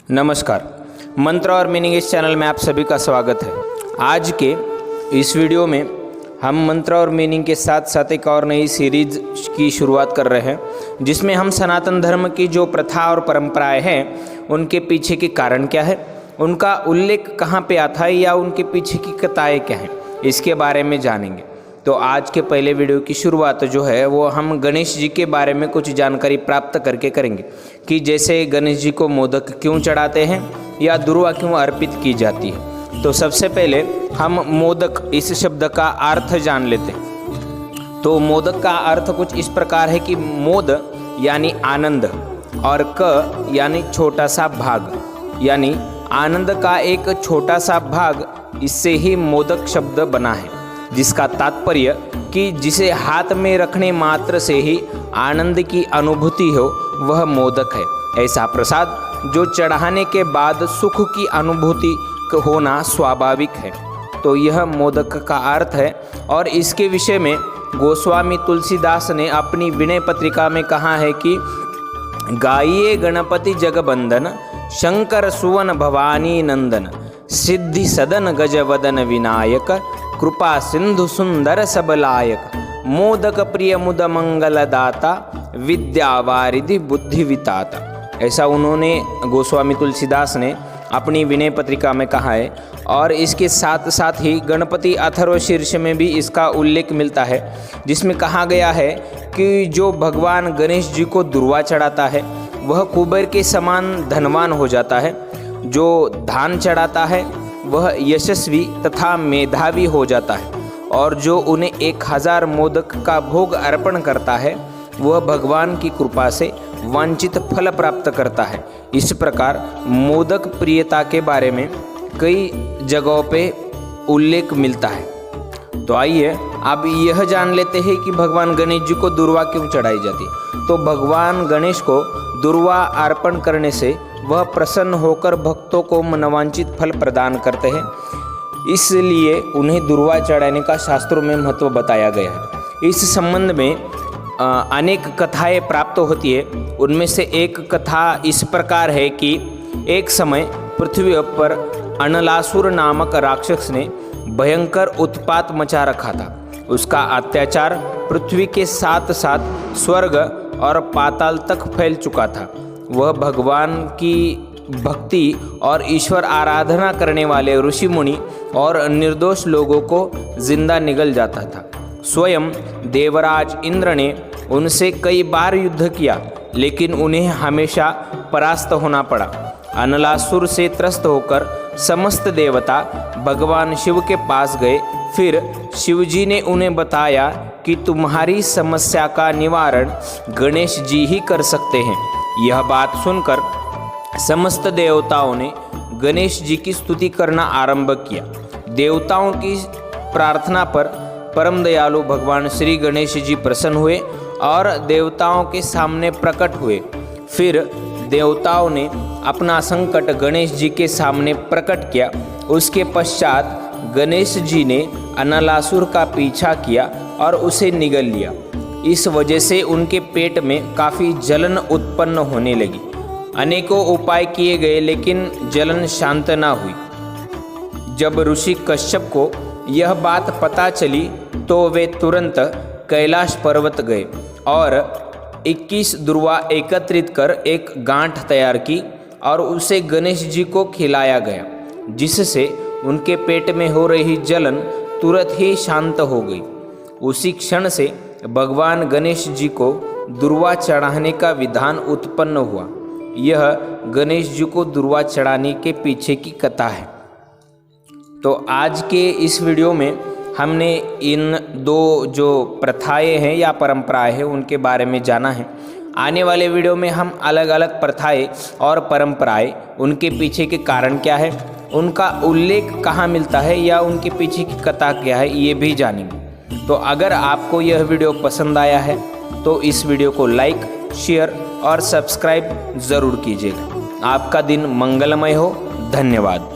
नमस्कार। मंत्र और मीनिंग इस चैनल में आप सभी का स्वागत है। आज के इस वीडियो में हम मंत्र और मीनिंग के साथ साथ एक और नई सीरीज की शुरुआत कर रहे हैं, जिसमें हम सनातन धर्म की जो प्रथा और परंपराएं हैं उनके पीछे के कारण क्या है, उनका उल्लेख कहाँ पे आता है या उनके पीछे की कथाएं क्या हैं, इसके बारे में जानेंगे। तो आज के पहले वीडियो की शुरुआत जो है वो हम गणेश जी के बारे में कुछ जानकारी प्राप्त करके करेंगे कि जैसे गणेश जी को मोदक क्यों चढ़ाते हैं या दुर्वा क्यों अर्पित की जाती है। तो सबसे पहले हम मोदक इस शब्द का अर्थ जान लेते हैं। तो मोदक का अर्थ कुछ इस प्रकार है कि मोद यानी आनंद और क यानी छोटा सा भाग, यानी आनंद का एक छोटा सा भाग, इससे ही मोदक शब्द बना है, जिसका तात्पर्य कि जिसे हाथ में रखने मात्र से ही आनंद की अनुभूति हो वह मोदक है। ऐसा प्रसाद जो चढ़ाने के बाद सुख की अनुभूति होना स्वाभाविक है। तो यह मोदक का अर्थ है। और इसके विषय में गोस्वामी तुलसीदास ने अपनी विनय पत्रिका में कहा है कि गाइए गणपति जगबंदन, शंकर सुवन भवानी नंदन, सिद्धि सदन गजवदन विनायक, कृपा सिंधु सुंदर सबलायक, मोदक प्रिय मुद मंगल दाता, विद्या वारिधि बुद्धि विताता। ऐसा उन्होंने गोस्वामी तुलसीदास ने अपनी विनय पत्रिका में कहा है। और इसके साथ साथ ही गणपति अथर्वशीर्ष में भी इसका उल्लेख मिलता है, जिसमें कहा गया है कि जो भगवान गणेश जी को दुर्वा चढ़ाता है वह कुबेर के समान धनवान हो जाता है, जो धान चढ़ाता है वह यशस्वी तथा मेधावी हो जाता है, और जो उन्हें 1000 मोदक का भोग अर्पण करता है वह भगवान की कृपा से वांछित फल प्राप्त करता है। इस प्रकार मोदक प्रियता के बारे में कई जगहों पे उल्लेख मिलता है। तो आइए अब यह जान लेते हैं कि भगवान गणेश जी को दुर्वा क्यों चढ़ाई जाती है। तो भगवान गणेश को दुर्वा अर्पण करने से वह प्रसन्न होकर भक्तों को मनवांछित फल प्रदान करते हैं, इसलिए उन्हें दुर्वा चढ़ाने का शास्त्रों में महत्व बताया गया है। इस संबंध में अनेक कथाएं प्राप्त होती है। उनमें से एक कथा इस प्रकार है कि एक समय पृथ्वी पर अनलासुर नामक राक्षस ने भयंकर उत्पात मचा रखा था। उसका अत्याचार पृथ्वी के साथ साथ स्वर्ग और पाताल तक फैल चुका था। वह भगवान की भक्ति और ईश्वर आराधना करने वाले ऋषि मुनि और निर्दोष लोगों को जिंदा निगल जाता था। स्वयं देवराज इंद्र ने उनसे कई बार युद्ध किया, लेकिन उन्हें हमेशा परास्त होना पड़ा। अनलासुर से त्रस्त होकर समस्त देवता भगवान शिव के पास गए। फिर शिवजी ने उन्हें बताया कि तुम्हारी समस्या का निवारण गणेश जी ही कर सकते हैं। यह बात सुनकर समस्त देवताओं ने गणेश जी की स्तुति करना आरंभ किया। देवताओं की प्रार्थना पर परम दयालु भगवान श्री गणेश जी प्रसन्न हुए और देवताओं के सामने प्रकट हुए। फिर देवताओं ने अपना संकट गणेश जी के सामने प्रकट किया। उसके पश्चात गणेश जी ने अनलासुर का पीछा किया और उसे निगल लिया। इस वजह से उनके पेट में काफ़ी जलन उत्पन्न होने लगी। अनेकों उपाय किए गए, लेकिन जलन शांत ना हुई। जब ऋषि कश्यप को यह बात पता चली तो वे तुरंत कैलाश पर्वत गए और 21 दुर्वा एकत्रित कर एक गांठ तैयार की और उसे गणेश जी को खिलाया गया, जिससे उनके पेट में हो रही जलन तुरंत ही शांत हो गई। उसी क्षण से भगवान गणेश जी को दुर्वा चढ़ाने का विधान उत्पन्न हुआ। यह गणेश जी को दुर्वा चढ़ाने के पीछे की कथा है। तो आज के इस वीडियो में हमने इन दो जो प्रथाएं हैं या परंपराएं हैं उनके बारे में जाना है। आने वाले वीडियो में हम अलग अलग प्रथाएं और परंपराएं, उनके पीछे के कारण क्या है, उनका उल्लेख कहाँ मिलता है या उनके पीछे की कथा क्या है, ये भी जानेंगे। तो अगर आपको यह वीडियो पसंद आया है तो इस वीडियो को लाइक, शेयर और सब्सक्राइब ज़रूर कीजिएगा। आपका दिन मंगलमय हो। धन्यवाद।